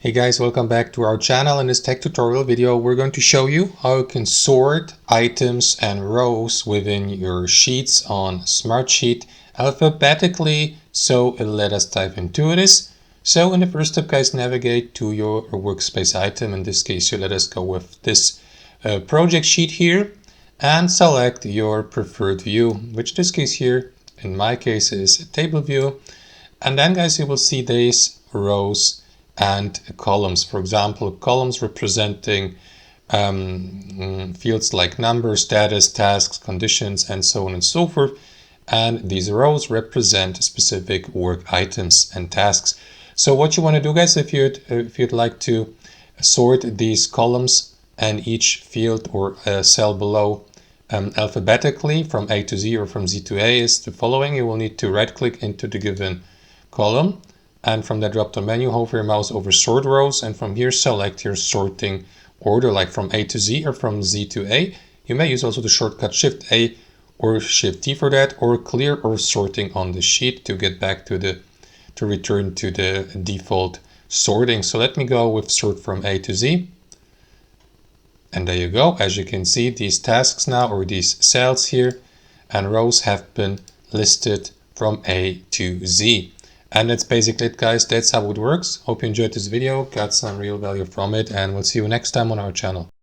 Hey guys, welcome back to our channel. In this tech tutorial video, we're going to show you how you can sort items and rows within your sheets on Smartsheet alphabetically. So let us dive into this. So in the first step, guys, navigate to your workspace item. In this case, let us go with this project sheet here and select your preferred view, which in this case here, in my case, is a table view. And then, guys, you will see these rows and columns. For example, columns representing fields like number, status, tasks, conditions, and so on and so forth. And these rows represent specific work items and tasks. So what you want to do, guys, if you'd like to sort these columns and each field or cell below alphabetically from A to Z or from Z to A, is the following. You will need to right click into the given column, and from the drop-down menu, hover your mouse over sort rows, and from here select your sorting order, like from A to Z or from Z to A. You may use also the shortcut Shift A or Shift T for that, or clear or sorting on the sheet to get back to return to the default sorting. So let me go with sort from A to Z. And there you go. As you can see, these tasks now, or these cells here and rows, have been listed from A to Z. And that's basically it, guys. That's how it works. Hope you enjoyed this video, got some real value from it, and we'll see you next time on our channel.